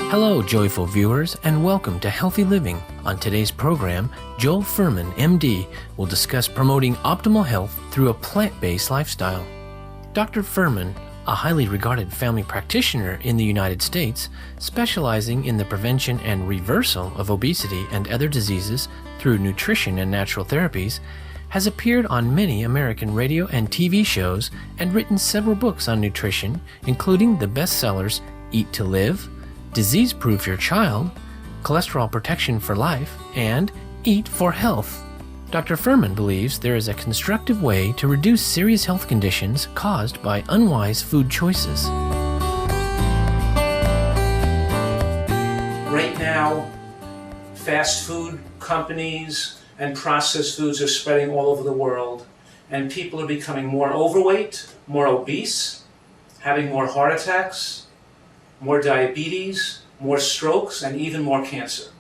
Hello, joyful viewers, and welcome to Healthy Living. On today's program, Joel Fuhrman, MD, will discuss promoting optimal health through a plant-based lifestyle. Dr. Fuhrman, a highly regarded family practitioner in the United States, specializing in the prevention and reversal of obesity and other diseases through nutrition and natural therapies, has appeared on many American radio and TV shows and written several books on nutrition, including the bestsellers Eat to Live, Disease-Proof Your Child, Cholesterol Protection for Life, and Eat for Health. Dr. Fuhrman believes there is a constructive way to reduce serious health conditions caused by unwise food choices. Right now, fast food companies and processed foods are spreading all over the world, and people are becoming more overweight, more obese, having more heart attacks, more diabetes, more strokes, and even more cancer.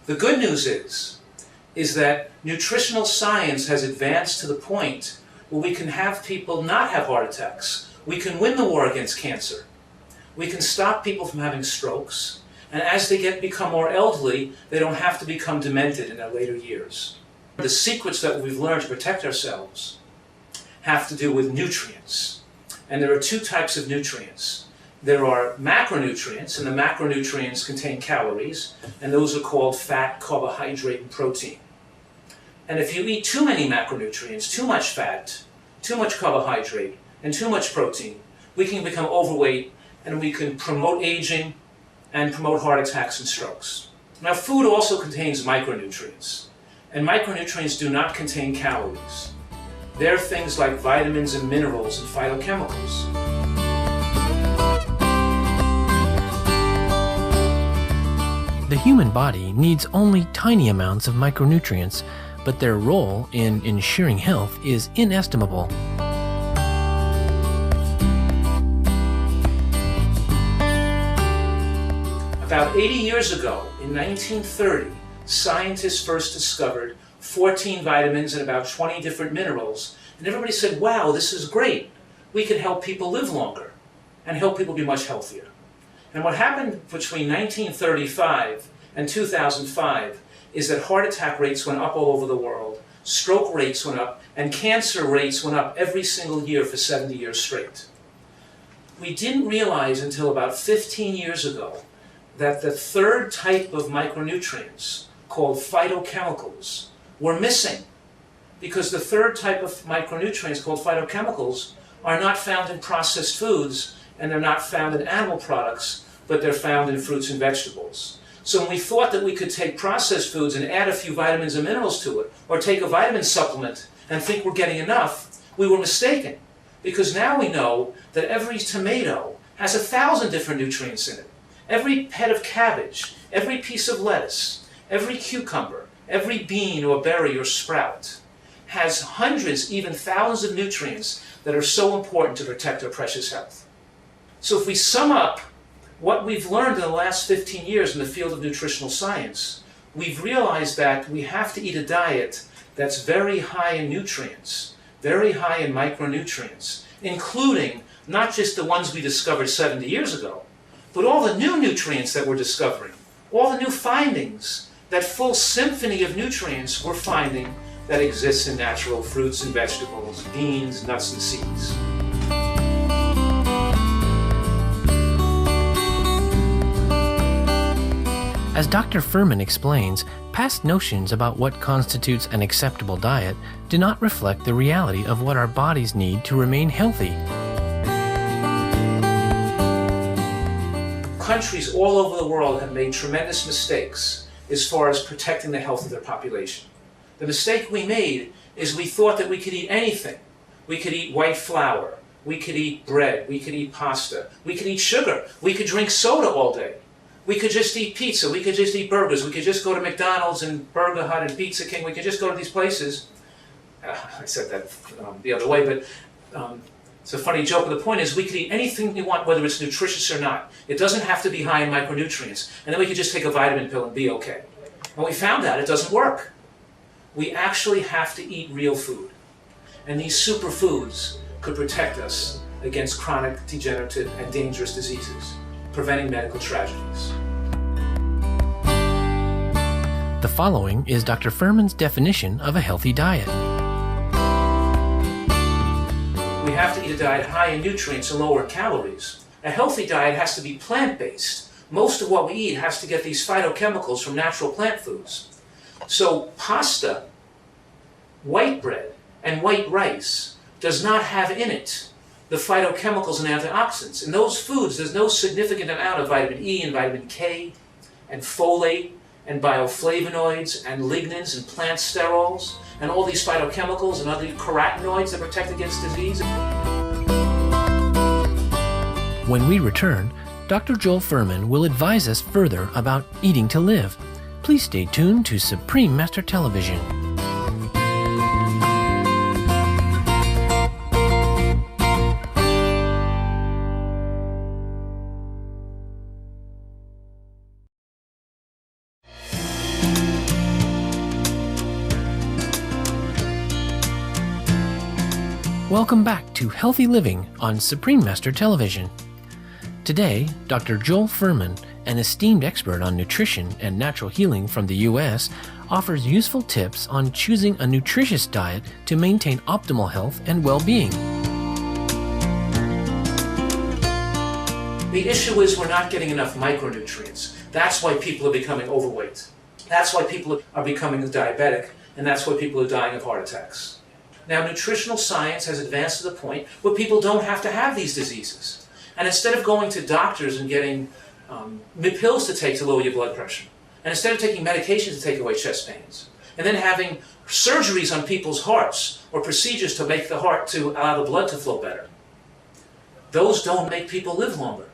The good news is that nutritional science has advanced to the point where we can have people not have heart attacks. We can win the war against cancer. We can stop people from having strokes, and as they become more elderly, they don't have to become demented in their later years. The secrets that we've learned to protect ourselves have to do with nutrients, and there are two types of nutrients. There are macronutrients, and the macronutrients contain calories, and those are called fat, carbohydrate, and protein. And if you eat too many macronutrients, too much fat, too much carbohydrate, and too much protein, we can become overweight, and we can promote aging and promote heart attacks and strokes. Now, food also contains micronutrients, and micronutrients do not contain calories. They're things like vitamins and minerals and phytochemicals. The human body needs only tiny amounts of micronutrients, but their role in ensuring health is inestimable. About 80 years ago, in 1930, scientists first discovered 14 vitamins and about 20 different minerals, and everybody said, wow, this is great. We could help people live longer and help people be much healthier. And what happened between 1935 and 2005 is that heart attack rates went up all over the world, stroke rates went up, and cancer rates went up every single year for 70 years straight. We didn't realize until about 15 years ago that the third type of micronutrients, called phytochemicals, were missing, because the third type of micronutrients, called phytochemicals, are not found in processed foods, and they're not found in animal products, but they're found in fruits and vegetables. So when we thought that we could take processed foods and add a few vitamins and minerals to it, or take a vitamin supplement and think we're getting enough, we were mistaken. Because now we know that every tomato has 1,000 different nutrients in it. Every head of cabbage, every piece of lettuce, every cucumber, every bean or berry or sprout has hundreds, even thousands of nutrients that are so important to protect our precious health. So if we sum up what we've learned in the last 15 years in the field of nutritional science, we've realized that we have to eat a diet that's very high in nutrients, very high in micronutrients, including not just the ones we discovered 70 years ago, but all the new nutrients that we're discovering, all the new findings, that full symphony of nutrients we're finding that exists in natural fruits and vegetables, beans, nuts, and seeds. As Dr. Fuhrman explains, past notions about what constitutes an acceptable diet do not reflect the reality of what our bodies need to remain healthy. Countries all over the world have made tremendous mistakes as far as protecting the health of their population. The mistake we made is we thought that we could eat anything. We could eat white flour, we could eat bread, we could eat pasta, we could eat sugar, we could drink soda all day. We could just eat pizza, we could just eat burgers, we could just go to McDonald's and Burger Hut and Pizza King, we could just go to these places. I said that the other way, but it's a funny joke, but the point is we could eat anything we want, whether it's nutritious or not. It doesn't have to be high in micronutrients, and then we could just take a vitamin pill and be okay. And we found out it doesn't work. We actually have to eat real food. And these superfoods could protect us against chronic, degenerative, and dangerous diseases. preventing medical tragedies. The following is Dr. Furman's definition of a healthy diet. We have to eat a diet high in nutrients and lower in calories. A healthy diet has to be plant-based. Most of what we eat has to get these phytochemicals from natural plant foods. So pasta, white bread, and white rice does not have in it the phytochemicals and antioxidants. In those foods, there's no significant amount of vitamin E and vitamin K and folate and bioflavonoids and lignans and plant sterols and all these phytochemicals and other carotenoids that protect against disease. When we return, Dr. Joel Furman will advise us further about eating to live. Please stay tuned to Supreme Master Television. Welcome back to Healthy Living on Supreme Master Television. Today, Dr. Joel Furman, an esteemed expert on nutrition and natural healing from the U.S., offers useful tips on choosing a nutritious diet to maintain optimal health and well-being. The issue is we're not getting enough micronutrients. That's why people are becoming overweight. That's why people are becoming diabetic, and that's why people are dying of heart attacks. Now, nutritional science has advanced to the point where people don't have to have these diseases. And instead of going to doctors and getting pills to take to lower your blood pressure, and instead of taking medications to take away chest pains, and then having surgeries on people's hearts or procedures to make the heart to allow the blood to flow better, those don't make people live longer.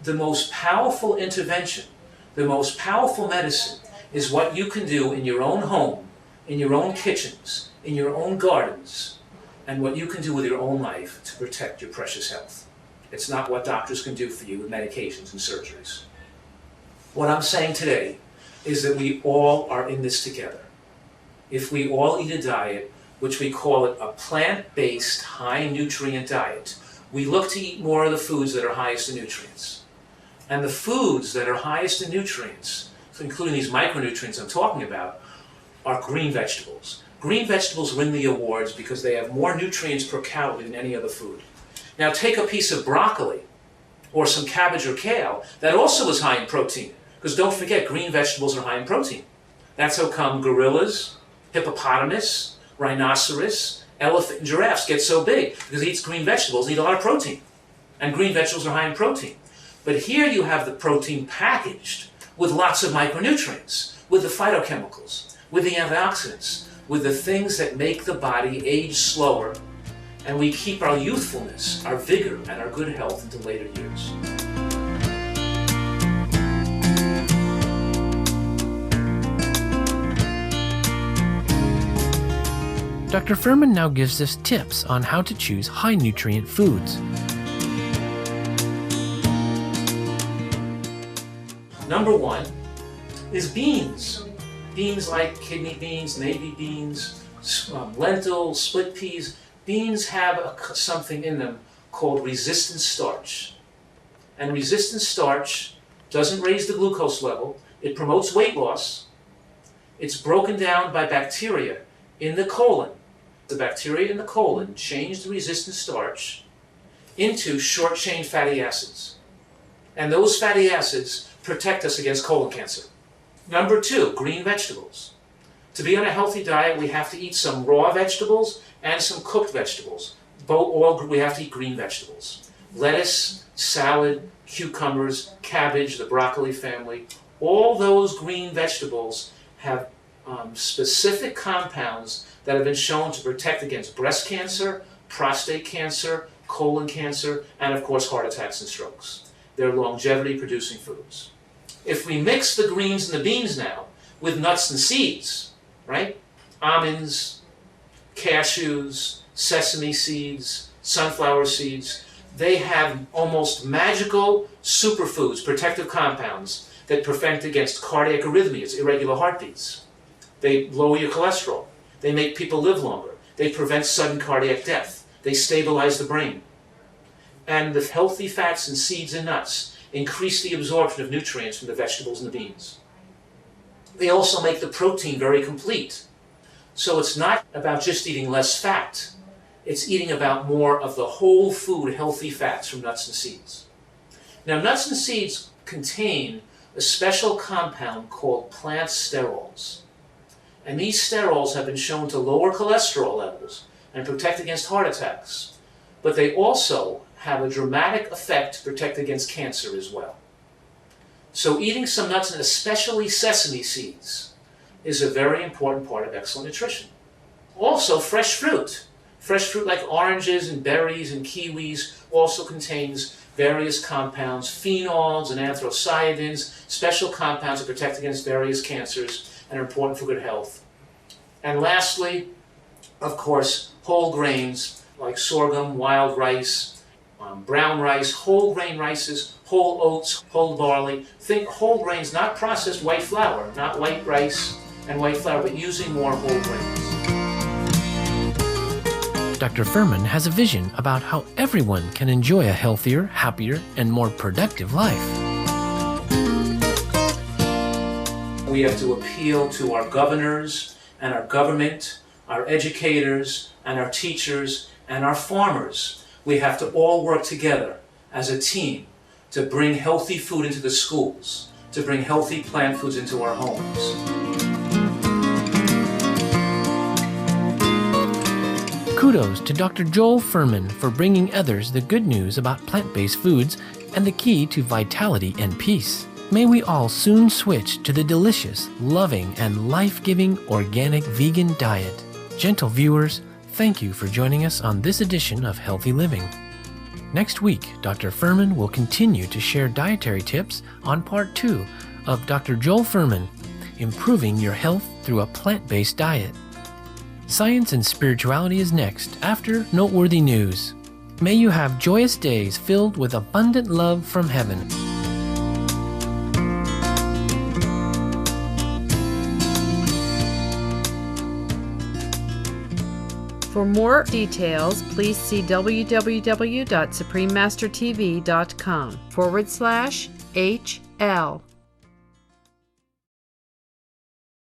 The most powerful intervention, the most powerful medicine is what you can do in your own home, in your own kitchens, in your own gardens, and what you can do with your own life to protect your precious health. It's not what doctors can do for you with medications and surgeries. What I'm saying today is that we all are in this together. If we all eat a diet, which we call it a plant-based high-nutrient diet, we look to eat more of the foods that are highest in nutrients. And the foods that are highest in nutrients, including these micronutrients I'm talking about, are green vegetables. Green vegetables win the awards because they have more nutrients per calorie than any other food. Now take a piece of broccoli or some cabbage or kale that also is high in protein, because don't forget, green vegetables are high in protein. That's how come gorillas, hippopotamus, rhinoceros, elephant, and giraffes get so big, because they eat green vegetables, they eat a lot of protein. And green vegetables are high in protein. But here you have the protein packaged with lots of micronutrients, with the phytochemicals, with the antioxidants, with the things that make the body age slower, and we keep our youthfulness, our vigor, and our good health into later years. Dr. Furman now gives us tips on how to choose high-nutrient foods. Number one is beans. Beans like kidney beans, navy beans, lentils, split peas. Beans have something in them called resistant starch. And resistant starch doesn't raise the glucose level. It promotes weight loss. It's broken down by bacteria in the colon. The bacteria in the colon change the resistant starch into short-chain fatty acids. And those fatty acids protect us against colon cancer. Number two, green vegetables. To be on a healthy diet, we have to eat some raw vegetables and some cooked vegetables. We have to eat green vegetables. Lettuce, salad, cucumbers, cabbage, the broccoli family. All those green vegetables have specific compounds that have been shown to protect against breast cancer, prostate cancer, colon cancer, and of course heart attacks and strokes. They're longevity-producing foods. If we mix the greens and the beans now with nuts and seeds, right? Almonds, cashews, sesame seeds, sunflower seeds, they have almost magical superfoods, protective compounds that prevent against cardiac arrhythmias, irregular heartbeats. They lower your cholesterol. They make people live longer. They prevent sudden cardiac death. They stabilize the brain. And the healthy fats in seeds and nuts increase the absorption of nutrients from the vegetables and the beans. They also make the protein very complete. So it's not about just eating less fat. It's eating about more of the whole food healthy fats from nuts and seeds. Now, nuts and seeds contain a special compound called plant sterols. And these sterols have been shown to lower cholesterol levels and protect against heart attacks. But they also have a dramatic effect to protect against cancer as well. So eating some nuts, and especially sesame seeds, is a very important part of excellent nutrition. Also, fresh fruit. Fresh fruit like oranges and berries and kiwis also contains various compounds, phenols and anthocyanins, special compounds that protect against various cancers and are important for good health. And lastly, of course, whole grains like sorghum, wild rice, brown rice, whole grain rices, whole oats, whole barley. Think whole grains, not processed white flour, not white rice and white flour, but using more whole grains. Dr. Furman has a vision about how everyone can enjoy a healthier, happier, and more productive life. We have to appeal to our governors and our government, our educators and our teachers and our farmers. We have to all work together as a team to bring healthy food into the schools, to bring healthy plant foods into our homes. Kudos to Dr. Joel Furman for bringing others the good news about plant-based foods and the key to vitality and peace. May we all soon switch to the delicious, loving, and life-giving organic vegan diet. Gentle viewers, thank you for joining us on this edition of Healthy Living. Next week, Dr. Furman will continue to share dietary tips on Part 2 of Dr. Joel Furman, Improving Your Health Through a Plant-Based Diet. Science and Spirituality is next, after Noteworthy News. May you have joyous days filled with abundant love from heaven. For more details, please see www.suprememastertv.com/HL.